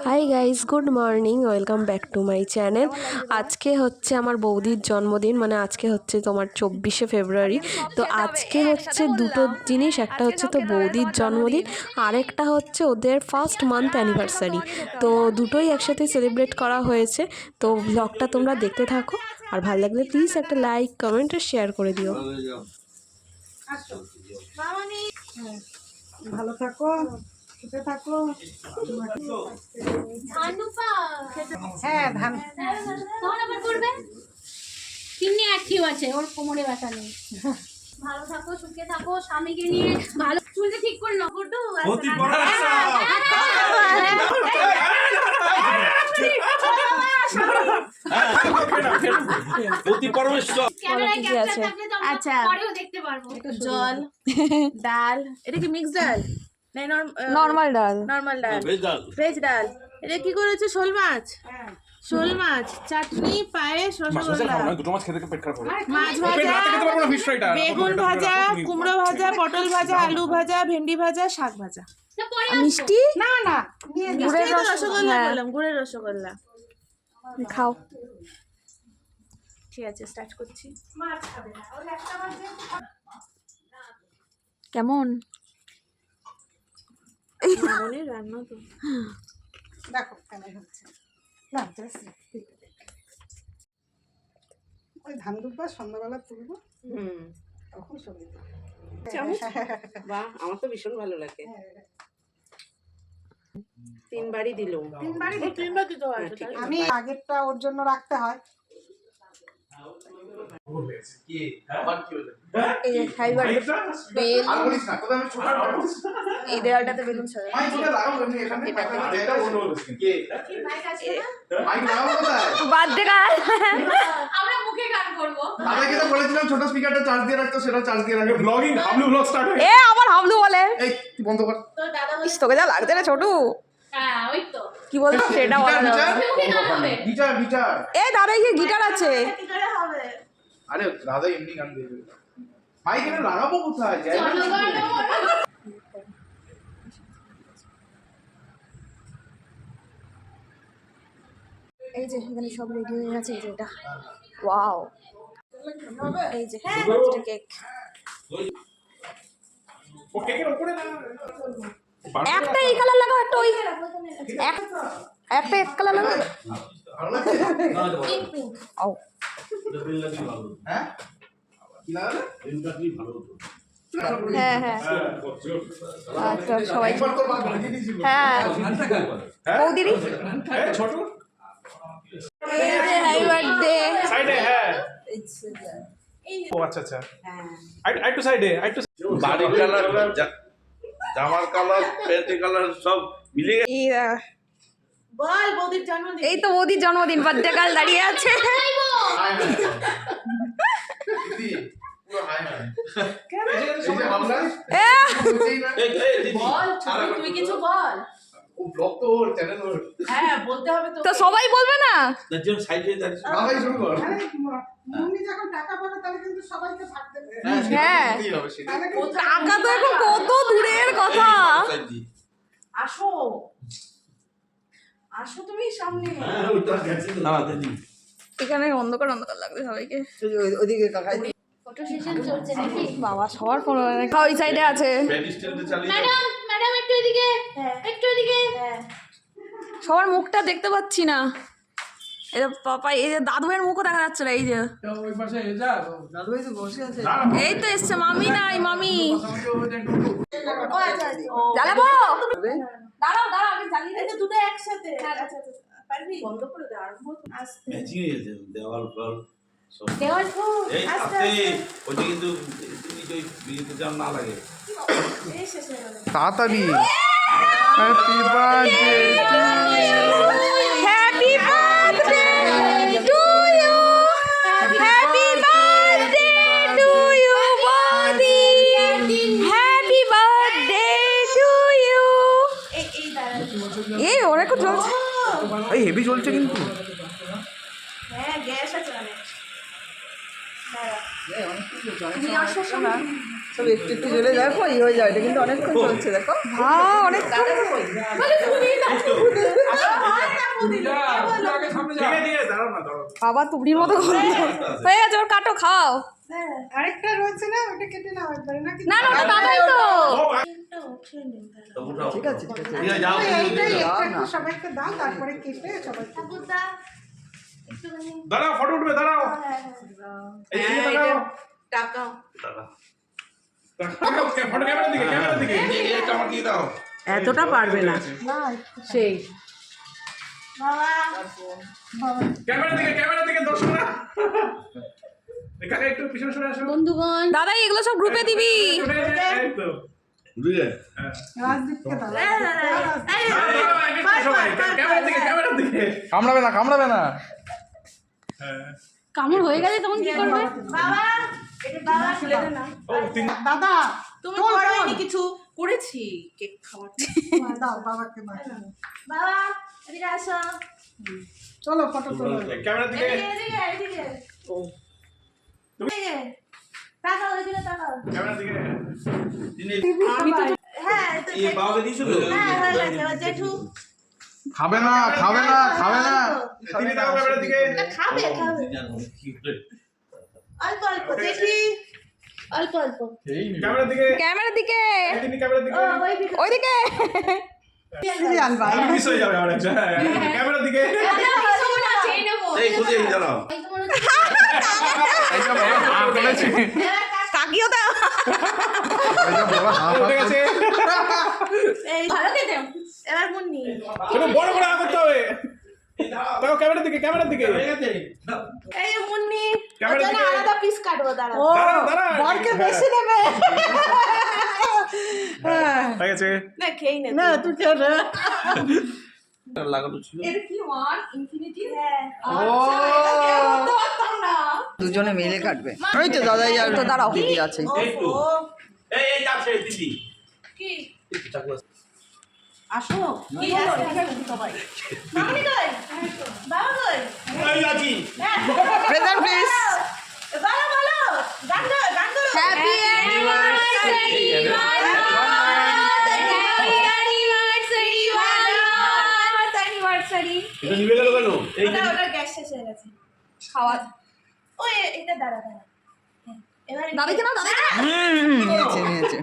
Hi guys, good morning, welcome back to my channel. আজকে হচ্ছে আমার বৌদির জন্মদিন, মানে আজকে হচ্ছে তোমার 24শে ফেব্রুয়ারি। তো আজকে হচ্ছে দুটো জিনিস, একটা হচ্ছে তো বৌদির জন্মদিন, আরেকটা হচ্ছে ওদের ফার্স্ট মান্থ অ্যানিভার্সারি। তো দুটোই একসাথে সেলিব্রেট করা হয়েছে। তো ব্লগটা তোমরা দেখতে থাকো, আর ভালো লাগলে প্লিজ একটা লাইক, কমেন্ট আর শেয়ার করে দিও। ভালো থাকো, সুখে থাকো। হ্যাঁ, ধান করবে কিন্নি অ্যাক্টিভ আছে, ওর কোমরে ব্যথা নেই। ভালো থাকো, সুখে থাকো, স্বামীকে নিয়ে ভালো। চুলটা ঠিক করে নাও ফটো। আচ্ছা, জল, ডাল, এটা কি মিক্স ডাল? নর্মাল ডাল, নর্মাল ডাল, ভেজ ডাল। এটা কি করেছে? শোল মাছ, শোল মাছ, চাটনি, পায়েস, রসগোল্লা, দুটো মাছ খেতে পেট খারাপ হবে। মাছ ভাজা, বেগুন ভাজা, কুমড়ো ভাজা, পটল ভাজা, আলু ভাজা, ভেন্ডি ভাজা, শাক ভাজা। মিষ্টি না না, গুড়ের রসগোল্লা বললাম, গুড়ের রসগোল্লা। খাও। ঠিক আছে, স্টার্ট করছি। কেমন রান্না তো দেখো কেমন হচ্ছে। ওই ধান দুব্বা সন্ধ্যাবেলা তুলবো, তখন সবজি বাহ, আমার তো ভীষণ ভালো লাগে। তিনবারই দিল, তিনবার দিতে হয়। আমি আগেরটা ওর জন্য রাখতে হয়। এই দেওয়ালটাতে বেলুন সাজানো, বার্থডে গান আমরা মুখে গান করব। দাদাকে তো বলেছিলাম ছোট স্পিকারটা চার্জ দিয়ে রাখতো, সেটা চার্জ দিয়ে রাখবে। ব্লগিং হাবলু ব্লগ স্টার্ট হয়ে এ আমার হাবলু বলে। এই তুই বন্ধ কর। তোর দাদা ইস, তোকে যা লাগছে রে ছোটু। হ্যাঁ, ওই তো কি বলতো সেটা বলা যাবে না। মুখে গান হবে। Guitar guitar. এই দাদাই কি গিটার আছে? আরে দাদা এমনি গান গাইবে। মাইক এনে লাগাবো কোথায়? জায়গা নেই। এই যে এখানে সব রেডি হয়ে গেছে। এই যে এটা, ওয়াও, এই যে কেক। ও কেকের উপরে না। একটা এই কালার লাগাও, একটা ওই একটা এক কালার লাগাও। ভালো লাগছে? ও হ্যাঁ? কি লাগালে? হ্যাঁ হ্যাঁ, আচ্ছা সবাই। একবার তোর মা বাজিয়ে দিয়েছিল। হ্যাঁ, বৌদিরি। হ্যাঁ, ছোট। এই যে হ্যাপি বার্থডে। সাইডে হ্যাঁ। ও আচ্ছা আচ্ছা। আই টু সাইডে, আই টু বাড়ির কালার, জামার কালার, প্যান্টের কালার সব মিলে গেছে। বল বৌদির জন্মদিন। এই তো বৌদির জন্মদিন, বার্থডে গার্ল দাঁড়িয়ে আছে। দিদি পুরো হাই হাই। কেন? এই যে আমরা বল, তুই কিছু বল। ও ব্লগ তো ওর চ্যানেল ওর। হ্যাঁ, বলতে হবে তো। তো সবাই বলবে না? তার জন্য সাইডে দাঁড়িয়ে দাদাই শুরু কর। মুন্নি যখন টাকা পাবে তাহলে কিন্তু সবাইকে ভাগ দেবে। হ্যাঁ, দিতেই হবে সেটা। টাকা তো এখন কত দূরের কথা। আসো, আসো তুমি সামনে। এখানে অন্ধকার অন্ধকার লাগবে সবাইকে। ওইদিকে কাকাই। ফটো সেশন চলছে নাকি? বাবা সবার ফোন ওই সাইডে আছে। প্যাডিস্টেলটা চালিয়ে ম্যাডাম, ম্যাডাম একটু এদিকে, একটু এদিকে। সবার মুখটা দেখতে পাচ্ছি না। এই যে পাপা, এই যে দাদু ভাইয়ের মুখও দেখা যাচ্ছে না। এই যে এই তো এসছে, মামি নাই, মামি জ্বালাবো। দাঁড়াও দাঁড়াও, আমি জ্বালিয়ে দিই। দুটো একসাথে। পারবি? বন্ধ করে দে, আরম্ভ আস্তে। ম্যাচিং হয়ে গেছে দেওয়াল ফল সব। দেওয়াল তো এই আস্তে, ওইটা কিন্তু তুমি ওই বিয়েতে যেন না লাগে। এই শেষ হয়ে গেল। তাড়াতাড়ি। Happy birthday. Happy birthday to you, happy birthday to you বৌদি, হ্যাপি বার্থডে টু ইউ। এই দাঁড়া। এই ওরা খুব চলছে। এই হেভি চলছে কিন্তু। হ্যাঁ, গ্যাস আছে অনেক। তুমি আসার সময় সব একটু একটু জ্বলে দেখো, এই হয়ে যায়। এটা কিন্তু অনেকক্ষণ চলছে, দেখো। হ্যাঁ, অনেক। বাবা তুবড়ির মতো হয়ে গেছে, ওর কাটো, খাও। আরেকটা রয়েছে না, ওটা কেটে নাও একবারে নাকি? না না, ওটা দাদাই তো। ঠিক আছে যাও এইটাই একটু সবাইকে দাও, তারপরে কেটে সবাইকে দাঁড়াও, ফটো উঠবে, দাঁড়াও। এই যে দাঁড়াও। টাকা ফটো ক্যামেরার দিকে, ক্যামেরার দিকে। এটা আমার দিয়ে দাও। এতটা পারবে না সেই ক্যামেরার দিকে, ক্যামেরার দিকে দর্শকরা। এখানে একটু পিছনে সরে আসো। বন্ধুগণ, দাদাই এগুলো সব গ্রুপে দিবি। এই তো। বুঝলে রাজদীপকে দাও। ক্যামেরার দিকে, ক্যামেরার দিকে। কামড়াবে না, কামড়াবে না। কামড় হয়ে গেলে তখন কি করবে? ও, দাদা তুমি করোনি কিছু করেছি কেক খাওয়ার দাও বাবাকে দাও। বাবা এদিকে আসো। চলো ফটো তোলো। ক্যামেরার দিকে। তাকাও, এদিকে তাকাও। ক্যামেরার দিকে। আমি তো এই বাবাকে দিয়েছিল জেঠু খাবে না, খাবে না, খাবে না। তিনি দাও ক্যামেরার দিকে। খাবে খাবে অল্প অল্প দেখি, অল্প অল্প। ক্যামেরার দিকে। ক্যামেরার দিকে, তিনি ক্যামেরার দিকে। ওইদিকে। সিরিয়াল ভাই। মিস হয়ে যাবে আবার একটা। ক্যামেরার দিকে। এই খুঁজে এই দাঁড়াও তাকিও দাও। উঠে গেছে। ভালো দিয়ে দাও। এবার মুন্নি সেটা বড় করে করতে হবে। দেখো ক্যামেরার দিকে, ক্যামেরার দিকে। এই যে মুন্নি ক্যামেরার ওটা না দিকে। আলাদা পিস কাটবো, দাঁড়াও। ও দাঁড়াও, দাঁড়াও। বরকে বেশি নেবে। হয়ে গেছে। না খেয়ে নে। না তুই কে রে? লাগানো ছিল এটা কি ওয়ান ইনফিনিটি? হ্যাঁ। দুজনে মিলে কাটবে। ওই তো দাদাই আর তো দাঁড়াও। দিদি আছে। একটু এই যাচ্ছে দিদি কি চাকু আছে। আসো কি আছে সবাই? মামনি কই? বাবা কই? এই আছি প্রেজেন্ট প্লিজ। বাবা বলো, গান গাও, গান করো। Happy anniversary anniversary. এটা নিবে গেল কেন এই ওটা ওটা গ্যাস শেষ হয়ে গেছে। খাওয়া ওই এটা দাঁড়া দাঁড়া। হ্যাঁ, এবার দাদাকে না, দাদাকে না। নিয়েছে নিয়েছে।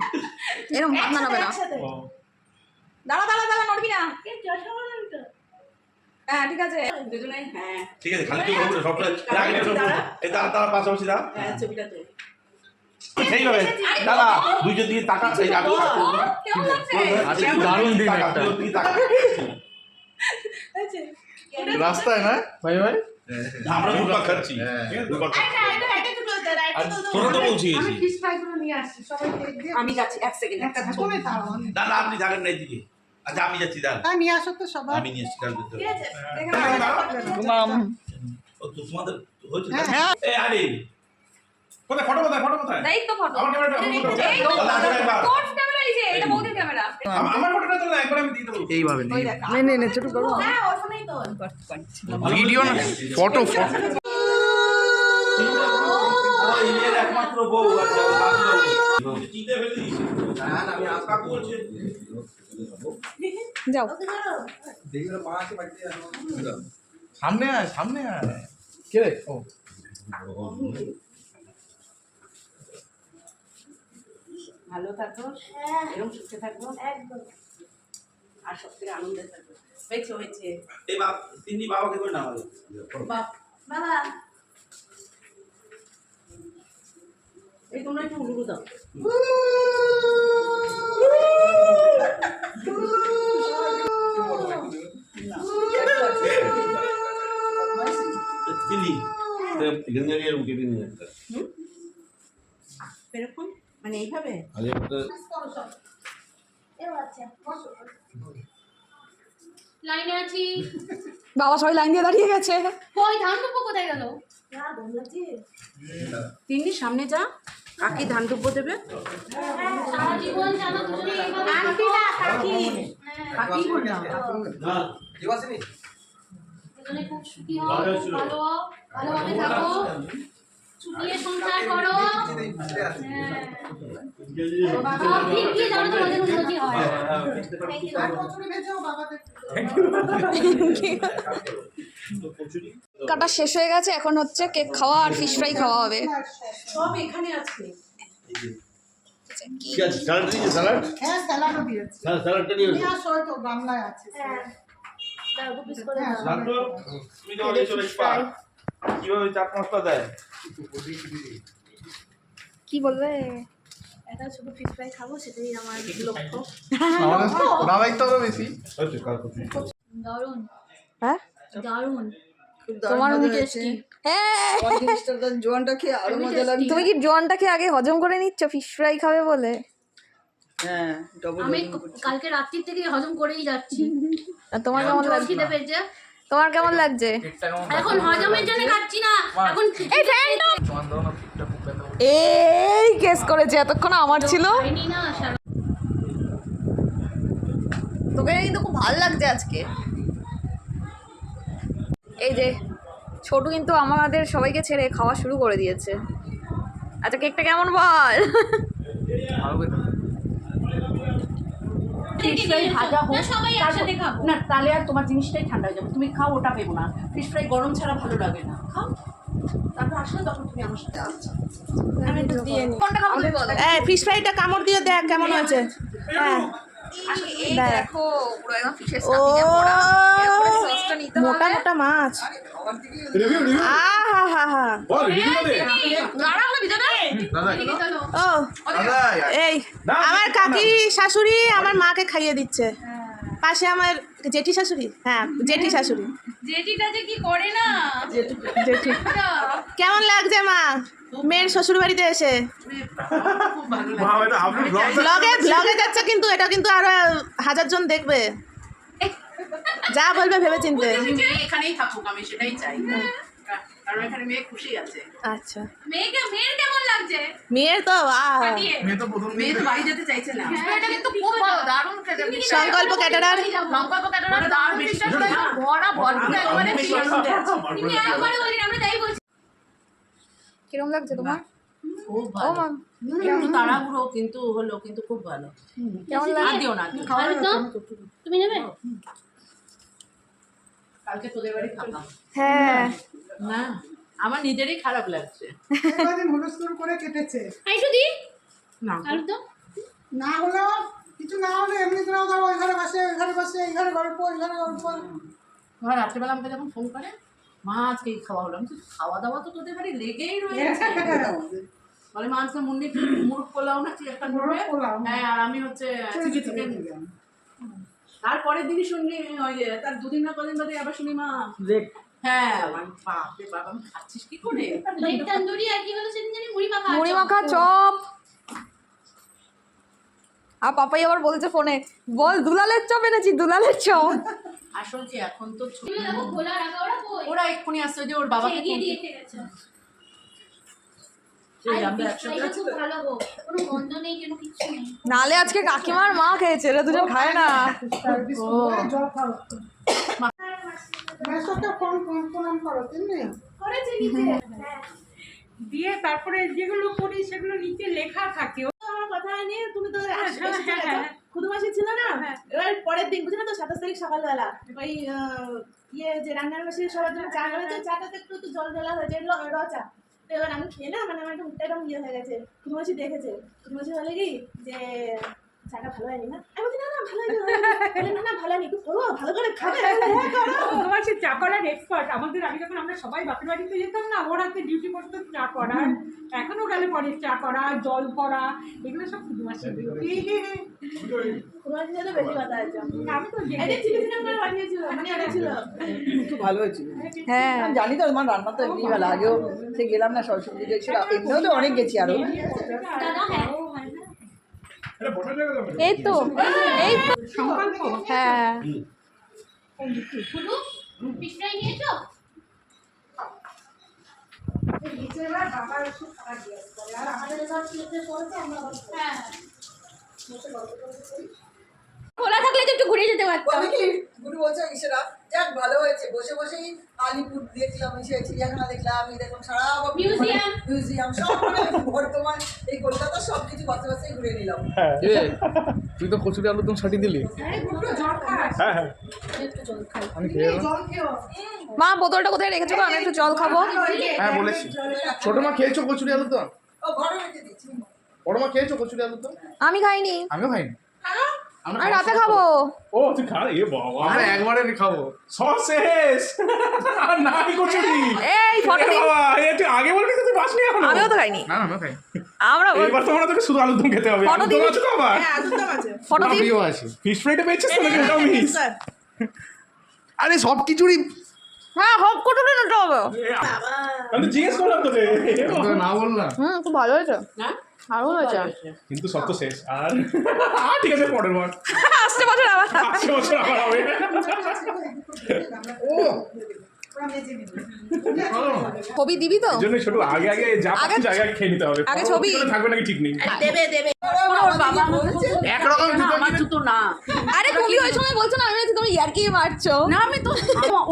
এরকম হাত নাড়াবে না। একসাথে। দাঁড়া দাঁড়া দাঁড়া, নড়বি না। কি চশমা বলেন তো? হ্যাঁ ঠিক আছে। দুজনে হ্যাঁ ঠিক আছে খালি চোখ করে সবটা আগে এই তারা পাশাপাশি দাও হ্যাঁ ছবিটা তো সেইভাবে দাদা দুইজন দিকে তাকা সেই আগে কেমন লাগছে? আজকে দারুণ দিন একটা তুই তাকা রাস্তায় না ভাই ভাই। আমরা দুটো খাচ্ছি দুটো এটা দুটো দাঁড়া, এটা তো তোরা তো বলছি আমি ফিশ ফ্রাই গুলো নিয়ে আসছি, সবাই কেক দিয়ে। আমি যাচ্ছি এক সেকেন্ড একটা থাকবে তাও। দাদা আপনি থাকেন না এদিকে আচ্ছা আমি যাচ্ছি দাদা তাই নিয়ে আসো তো সবাই। আমি নিয়ে এসছি কাল ভিতরে ঠিক আছে। ও তো তোমাদের হয়েছে হ্যাঁ। এই আরে কোথায় ফটো, কোথায় ফটো, কোথায়? এই তো ফটো। আমার ক্যামেরাটা, আমার ফটো। এই তো দাদা আসো একবার। কোর্স ক্যামেরা, এই যে এটা বৌদির ক্যামেরা। আমার ফটোটা তো না, একবার আমি দিয়ে দেবো। এইভাবে নে নে নে ছোট করো। হ্যাঁ, ওর ফোনেই তো। ভিডিও না, ফটো, ফটো। ওই এর একমাত্র বউ আছে চিনতে ফেলিস না না আমি আশা করছি যাও। ওকে ধরো। সামনে আয়, সামনে আয়। কে রে? ও ভালো থাকো হ্যাঁ, এরকম সুখে থাকবো একদম। আর সব থেকে আনন্দে থাকবো হয়েছে হয়েছে এই বাপ তিনি বাবাকে করে না ভালো বাপ বাবা এই তোমরা একটু উলুরু দাও দিলি গঙ্গারিয়ার মুখে দিন একটা এরকম মানে এইভাবে আগে একটা এ আচ্ছা, লাইনে আছি। বাবা সবাই লাইন দিয়ে দাঁড়িয়ে গেছে। কই ধান দুপো কোথায় গেল? না বলছি তিন্নি সামনে যা কাকি ধান দুব্বো দেবে সারা জীবন জানো তুমি এইভাবে আন্টি না কাকি কাকি বললাম না এখানে খুব সুখী হও, ভালো হও, ভালোভাবে থাকো, চুটিয়ে সংসার করো। সব দিক দিয়ে জানো তোমাদের উন্নতি হয়। বছরে ভেজেও বাবাদের। কাটা শেষ হয়ে গেছে, এখন হচ্ছে কেক খাওয়া আর ফিশ ফ্রাই খাওয়া হবে। সব এখানে আছে। কি আছে স্যালাড দিয়েছে স্যালাড হ্যাঁ স্যালাডও দিয়েছে। স্যালাডটা নিয়ে এসো সবাই তো বাংলায় আছে। লাড্ডু তুমি যখন এই চলে পা কিভাবে চাট মশলা দেয় কি বলবে? একটা শুধু ফিশ ফ্রাই খাবো, সেটাই আমার লক্ষ্য। দাদাই তো আরো বেশি। হচ্ছে কাল করতে দারুণ, হ্যাঁ দারুণ। তোমার খুবই হয়েছে। টেস্টি। হ্যাঁ, আমার জিনিসটা তো জোয়ানটা খেয়ে আরো খুবই মজা লাগবে। তুমি কি জোয়ানটা খেয়ে আগে হজম করে নিচ্ছ ফিশ ফ্রাই খাবে বলে? হ্যাঁ, ডবল আমি কালকে রাত্রির থেকে হজম করেই যাচ্ছি। আর তোমার কেমন লাগছে? খিদে পেয়েছে। তোমার কেমন লাগছে? এখন হজমের জন্য খাচ্ছি না, এখন এই ফ্যানটা এই কেস করেছে, এতক্ষণ আমার ছিল। খাইনি না সারা। তোকে কিন্তু খুব ভালো লাগছে আজকে। এই যে ছোটু কিন্তু আমাদের সবাইকে ছেড়ে খাওয়া শুরু করে দিয়েছে। আচ্ছা কেকটা কেমন বল? ফিশ ফ্রাই ভাজা হোক, সবাই একসাথে খাবো। না তাহলে আর তোমার জিনিসটাই ঠান্ডা হয়ে যাবে। তুমি খাও, ওটা পেবো না। ফিশ ফ্রাই গরম ছাড়া ভালো লাগে না। খাও, তারপর আসলে তখন তুমি আমার সাথে আচ্ছা আমি একটু দিয়ে নিই। কোনটা খাবো তুই বল? এই ফিশ ফ্রাইটা কামড় দিয়ে দেখ কেমন হয়েছে। হ্যাঁ এই দেখো পুরো একদম ফিশের ও স্টাফিংয়ে ভরা। এরপরে সসটা নিতে মোটা হবে। মোটা মাছ। রিভিউ আহা হা হা। বল রিভিউ দে দাঁড়াও না ভিতরে। দাদা ও দাদা এই আমার কাকি শাশুড়ি আমার মাকে খাইয়ে দিচ্ছে। পাশে আমার জেঠি শাশুড়ি। হ্যাঁ জেঠি শাশুড়ি। জেঠিটা যে কি করে না। জেঠি কেমন লাগছে মা মেয়ের শ্বশুর বাড়িতে এসে? মা এটা আপনি ব্লগ ব্লগে যাচ্ছে, কিন্তু এটা কিন্তু আরো 1000 জন দেখবে। যা বলবে ভেবে চিনতে। মেয়ে এখানেই থাকুক, আমি সেটাই চাই। কারণ এখানে মেয়ে খুশি আছে। আচ্ছা মেয়ের কেমন লাগছে? মেয়ের তো কাটিয়ে। মেয়ে তো প্রথম মেয়ে তো বাড়ি যেতে চাইছে না। এটা কিন্তু খুব ভালো, দারুণ খেতে। সংকল্প ক্যাটারার সংকল্প ক্যাটারার দারুণ বিশ্বাস করে ভরা ভরপুর একেবারে বেশি আনন্দে আছি। তুমি একবারে বলি আমরা তাই বলছি। কিরকম লাগছে তোমার? খুব ও ভালো। মা একটু তাড়াহুড়ো কিন্তু হলো, কিন্তু খুব ভালো। কেমন আর লাগছে? দিও না, দিও না। আলু দম তুমি নেবে? কালকে তোদের বাড়ি খাতাম হ্যাঁ না, আমার নিজেরই খারাপ লাগছে। আইসো দি না আলু দম। না হলেও কিছু না হলে এমনি দিনেও ধরো ওইখানে বসে এইখানে গল্প ওইখানে গল্প। তোমার রাত্রেবেলা আমাকে যখন ফোন করে, মা আজকে এই খাওয়া হলো, আমি তো খাওয়া দাওয়া তো তোদের বাড়ি লেগেই রয়েছে। বলে মা আজকে মুন্ডি মুরগ পোলাও না কি একটা করবে। হ্যাঁ আর আমি হচ্ছে চিকেন। তারপরের দিনই শুনি ওই যে তার দুদিন না কদিন বাদে আবার শুনি মা হ্যাঁ বাপরে বাবা আমি খাচ্ছিস কি করে। লেগ তন্দুরি আর কি হলো সেদিন জানি মুড়ি মাখা। মুড়ি মাখা চপ। আর পাপাই আবার বলছে ফোনে, বল দুলালের চপ এনেছি, দুলালের চপ। আসল কি এখন তো তুমি দেখো খোলা রাখা ওরা কই? ওরা এক্ষুনি আসছে যে ওর বাবাকে এগিয়ে দিয়ে গেছে। আমরা একসাথে এটা খুব ভালো গো, কোনো গন্ধ নেই, কোনো কিছু নেই। নালে আজকে কাকিমার মা খেয়েছে, এরা দুজন খায় না। জল খাও মেসোকে ফোন প্রণাম করো তুমি। করেছে নিচে। দিয়ে তারপরে যেগুলো করি সেগুলো নিচে লেখা থাকে। আমার কথা হয়নি, তুমি তো খুদু মাসি ছিল না। এবার পরের দিন বুঝলে তো 27 তারিখ সকালবেলা ওই ইয়ে যে রান্নার মাসি সবার জন্য চা করেছে, চাটাতে একটু জল ঢালা হয়েছে রচা। তো এবার আমি খেয়ে না মানে আমার একটা মুখটা একদম ইয়ে হয়ে গেছে। খুদু মাসি দেখেছে, খুদু মাসি বলে কি যে চাটা ভালো হয়নি না। আমি বলছি না না ভালো হয়নি, না না ভালো হয়নি, একটু করো ভালো করে খাবে। তোমার সে চা করার এক্সপার্ট। আমাদের আগে যখন আমরা সবাই বাপের বাড়িতে যেতাম না, ওর হাতে ডিউটি করতো চা করার। এখনো গেলে পরে চা করা, জল করা, এগুলো সব শুধু আসে। খুদু মাসি সাথে বেশি কথা আছে। আমি তো এটা চিলি চিকেন করে বানিয়েছিল, মানে এনেছিল। খুব ভালো হয়েছিল। হ্যাঁ আমি জানি তো তোমার রান্না তো এমনি ভালো। আগেও সে গেলাম না সরস্বতী গেছিল, এমনিও তো অনেক গেছি আরো। দাদা হ্যাঁ এই তো এই তো সংকল্প। হ্যাঁ শুধু ফিশ ফ্রাই নিয়েছো? হ্যাঁ খোলা থাকলে তো একটু ঘুরে যেতে পারতাম। বলে কি গুরু বলছে ইসেরা যাক ভালো হয়েছে, বসে বসেই আলিপুর দেখলাম, এসে চিড়িয়াখানা দেখলাম, এই দেখলাম সারা মিউজিয়াম সব মানে বর্তমান এই কলকাতা সব কিছু বসে বসেই ঘুরে নিলাম। তুই তো কচুরি আলুর দম ছাটি দিলি। জল খাস। হ্যাঁ হ্যাঁ একটু জল খাই। আমি খেয়ে জল খেও। মা বোতলটা কোথায় রেখেছো গো? আমি একটু জল খাবো। হ্যাঁ বলেছি। ছোট মা খেয়েছো কচুরি আলু তো? ও ঘরে রেখে দিচ্ছি। বড় মা খেয়েছো কচুরি আলু তো? আমি খাইনি, আমিও খাইনি। আমি রাতে খাবো। ও তুই খা এ বাবা আমরা একবারে খাবো। সব শেষ আর নাই কচুরি এই ফটো দিন। বাবা এ তুই আগে বলবি তো তুই বাসনি এখনো। আমিও তো খাইনি। না আমিও খাই। আমরা এইবার তোমরা তোকে শুধু আলুর দম খেতে হবে। ফটো আলুর দিন। দম আছে তো আবার হ্যাঁ আলুর দম আছে ফটো দিন। প্রিয় আছে। ফিশ ফ্রাইটা পেয়েছিস তো নাকি ওটাও মিস? স্যার আরে সব খিচুড়ি হ্যাঁ হোক কোটুলে নটা হবে। আমি তো জিজ্ঞেস করলাম তোকে না বললাম। খুব ভালো হয়েছে। হ্যাঁ ভালো হয়েছে। কিন্তু সব তো শেষ আর ঠিক আছে পরের বার আসতে বছর আবার। আসছে বছর আবার হবে ও ওরা মেজে নিবে। ছবি দিবি তো? এই জন্য ছোট আগে আগে যা পাচ্ছি জায়গায় খেয়ে নিতে হবে আগে ছবি। পরবর্তীকালে থাকবে নাকি ঠিক নেই দেবে দেবে ওর বাবা বলেছে একরকম জুতো আমার জুতো না। আরে তুমি ওই সময় বলছো না, আমি ভাবছি তুমি ইয়ার্কি মারছো। না আমি তো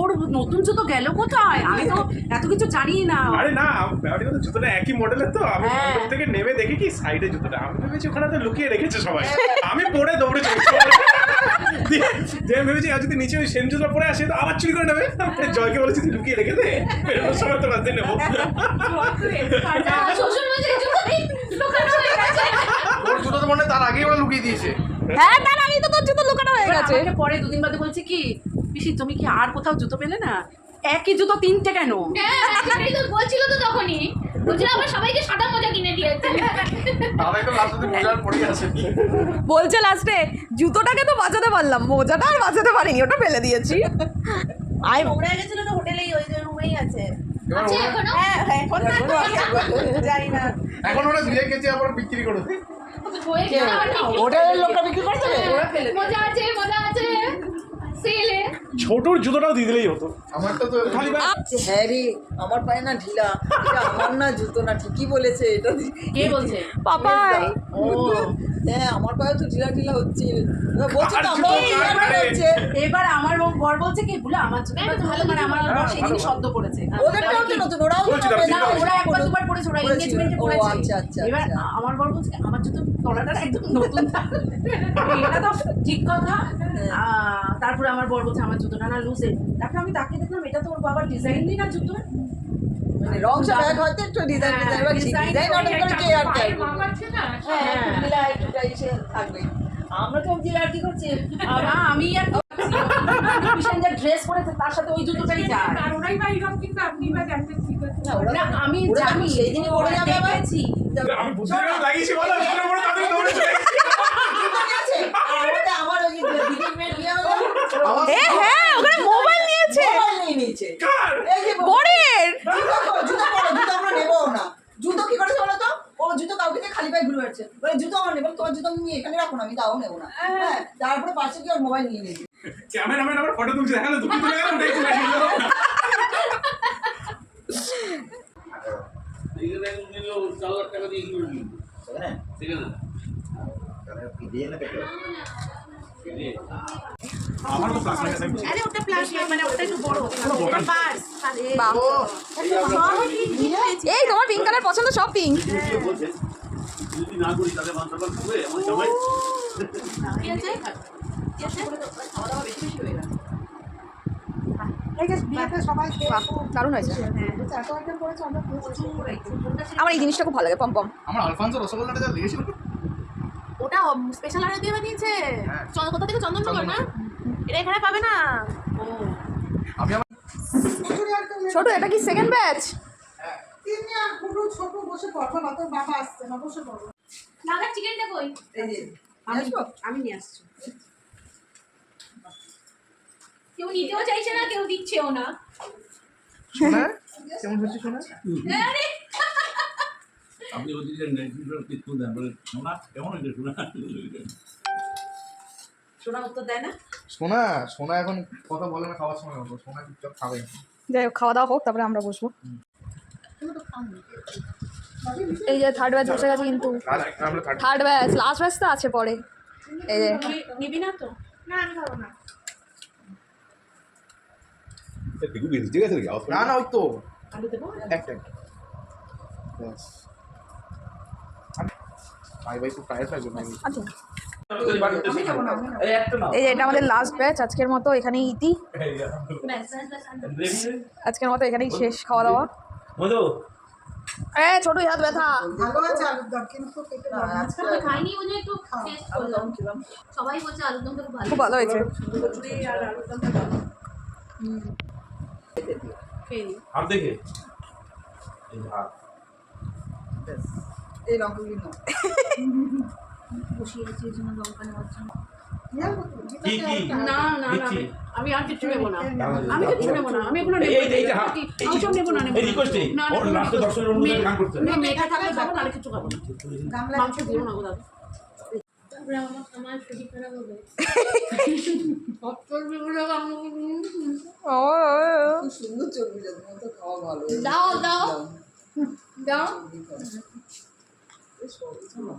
ওর নতুন জুতো গেল কোথায়? আমি তো এত কিছু জানি না। আরে না ব্যাপারটা তো জুতোটা একই মডেলের তো আমি হ্যাঁ। মন্ডপ থেকে নেমে দেখি কি সাইডে জুতোটা আমি ভেবেছি ওখানে তো লুকিয়ে রেখেছে সবাই আমি পরে দৌড়ে চলেছি দিয়ে যে আমি ভেবেছি আর যদি নিচে ওই সেম জুতো পরে আসে তো আবার চুরি করে নেবে জয়কে বলেছি তুই লুকিয়ে রেখে দে বেরোনোর সময় তো রাতে নেবো শ্বশুর মশাই জুতো নেই, লুকানো হয়ে গেছে। ওর জুতো তো মনে হয় তার আগেই ওরা লুকিয়ে দিয়েছে। হ্যাঁ তার আগেই তো তোর জুতো লুকানো হয়ে গেছে। আমাকে পরে দুদিন বাদে বলছে কি পিসি তুমি কি আর কোথাও জুতো পেলে না? একই জুতো তিনটে কেন? হ্যাঁ, সেটাই তো বলছিল তো তখনই। বলছিল আবার সবাইকে সাদা মোজা কিনে দিয়েছে। তাহলে তো লাস্ট অব্দি মজার পড়ে আছে। বলছে লাস্টে জুতোটাকে তো বাঁচাতে পারলাম, মোজাটা আর বাঁচাতে পারিনি, ওটা ফেলে দিয়েছি। আই নোংরা গেছিল তো হোটেলেই ওই যে রুমেই আছে এবার আছে ওরা- এখনো? হ্যাঁ এখন না যাই না এখন ওরা ধুয়ে গেছে আবার বিক্রি করে দেয়। হয়ে গেছে আবার নাকি? হোটেলের লোকটা বিক্রি করতে হবে? ওরা ফেলে দিল। মজা আছে, মজা আছে। সেলে। ছোটর জুতোটাও দিয়ে দিলেই হতো আমারটা তো খালি হ্যাঁ রে আমার পায়ে না ঢিলা, এটা আমার না জুতো না, ঠিকই বলেছে এটা। কে বলছে? পাপাই। ও হ্যাঁ আমার পায়ে তো ঢিলা ঢিলা হচ্ছে। এবার বলছি তো আর আমরাও জুতো ঢিলা ঢিলা আরে। হচ্ছে। এবার আমার বর বলছে কি বলে আমার জুতো তো ভালো, মানে আমার বর সেদিনই শব্দ করেছে। ওদেরটাও তো নতুন, ওরাও তো বলছিলাম, নতুন। না ওরা একবার দুবার পড়েছে, ওরা পড়েছিল। এনগেজমেন্টে ও, পড়েছে। আচ্ছা, আচ্ছা, এবার আচ্ছা। আমার বর বলছে আমার জুতো তলাটা একদম নতুন থাকে। এটা তো ঠিক কথা। তারপরে আমার বর বলছে আমার জুতোটা না লুজে। তারপরে আমি তাকে দেখলাম এটা তো ওর বাবার ডিজাইনই না জুতো। মানে রং সব এক হয়তো একটু ডিজাইন হ্যাঁ, ডিজাইন, এবার design ডিজাইন অর্ডার করে কে আর পায়ের চাইবে? মাপ আছে না, হ্যাঁ ঢিলা একটুটা এসে থাকবে। আমরা তো ঢিলা আর কি করছি? না আমি আর প্যাসেঞ্জার ড্রেস পরেছে তার সাথে ওই জুতোটাই যায়। আর ওরাই বা এরকম কিন্তু আপনি বা জানতেন ঠিক আছে। না, ওরা না আমি ওরা জানি সেই দিনই পড়ে যাবে আবার। দেখেছি। আমি বুঝতে লাগিয়েছি বলো ছোট বড় তাদের দৌড়ে চলে গেছে। জুতো নিয়েছে? আর ওটা আমার ওই যে দিদির মেয়ের বিয়ে হলো, এ হ্যাঁ ওখানে মোবাইল নিয়েছে মোবাইল নিয়ে নিয়েছে। কার? এই যে বরের। জুতো পরো, জুতো আমরা নেবও না। জুতো কি করেছে বলো তো? ও জুতো কাউকে দিয়ে খালি পায়ে ঘুরে বেড়াচ্ছে। বলে জুতো আমার নেবো, তোমার জুতো আমি নিয়ে এখানে রাখো না, আমি তাও নেবো না। হ্যাঁ তারপরে পাশে গিয়ে ওর মোবাইল নিয়ে নিয়েছে। ক্যামেরাম্যান আবার ফটো তুলছে দেখালো তুমি তুলে গেলাম ওটাই চলে গেল এইখানে এখন নিল 4 লাখ টাকা দিয়ে কি করবি? হ্যাঁ সেখানে আমার তো প্লাস লাগে আরে ওটা প্লাস মানে ওটা একটু বড় ওটা পাস বাহ। এই তোমার পিঙ্ক কালার পছন্দ, সব পিঙ্ক। বলছে যদি না করি তাহলে মাথা পার হবে আমার সবাই কি আছে এই যে বিয়েতে সবাই খেয়ে দারুণ হয়েছে। এত আইটেম করেছে আমরা খেয়েছি। আমার এই জিনিসটা খুব ভালো লাগে, পম পম। আমার আলফানসো রসগোল্লাটা যা লেগেছিল ওটা স্পেশাল আরে দিয়ে বানিয়েছে হ্যাঁ। কোথা থেকে চন্দননগর না এটা এখানে পাবে না আমি আমার খিচুড়ি আর কেউ নেই। ছোট এটা কি সেকেন্ড ব্যাচ? তিন্নি আর গুডু ছোট বসে পড়বে না, তোর বাবা আসছে না, বসে পড়বে। দাদা চিকেনটা কই? এই যে আমি নিয়ে আসছি। কেউ নিতেও চাইছে না, কেউ দিচ্ছেও না। শোনা কেমন হচ্ছে শোনা? আরে আপনি ওদিকে কিছু দেন বলে শোনা কেমন হয়েছে শোনা শোনা উত্তর দেয় না। শোনা শোনা এখন কথা বলে না, খাওয়ার সময় হতো। শোনা চুপচাপ খাবে। যাই হোক খাওয়া দাওয়া হোক, তারপরে আমরা বসবো। এই যে থার্ড ব্যাচ বসে গেছে কিন্তু। আমরা থার্ড ব্যাচ, লাস্ট ব্যাচ তো আছে পরে। এই যে নিবি না তো? না আমি খাবো না না না ওই তো আলু দেবো? একটা ব্যাস। ভাই ভাই খুব টায়ার্ড লাগবে ভাই। আচ্ছা এই একটা নাও। এই যে এটা আমাদের লাস্ট ব্যাচ, আজকের মতো এখানেই ইতি। ব্যাস ব্যাস ব্যাস আর আজকের মতো এখানেই শেষ খাওয়া দাওয়া। মধু ছোট হাত ব্যথা। ভালো আছে আলুর দম, কিন্তু খেতে ভালো না। আমি খাইনি বুঝে একটু টেস্ট করলাম। সবাই বলছে আলুর দমটা খুব ভালো। খুব ভালো হয়েছে। হাত দেখে এই যে হাত এই লঙ্কাগুলি নাও। বসিয়েছি এই জন্য লঙ্কা নেওয়ার জন্য। কি কি না না না দিচ্ছি। আমি আর কিছু নেবো না, আমি কিছু নেবো না, আমি এগুলো নেবো এই যে এই যে হাত আমি সব নেবো না, নেবো এই রিকোয়েস্টে না, না, ওর না, লাস্টে না, দর্শকের অনুযায়ী গান করতে না, মেয়েটা থাকলে যাবো, নাহলে কিছু খাবো না। মাংস দিও না গো দাদা। তারপরে আমার শরীর খারাপ হবে। সব চর্বিগুলো আমাকে খুব সুন্দর চর্বি, তোমার তো খাওয়া ভালো। দাও দাও দাও। বেশ ভালো।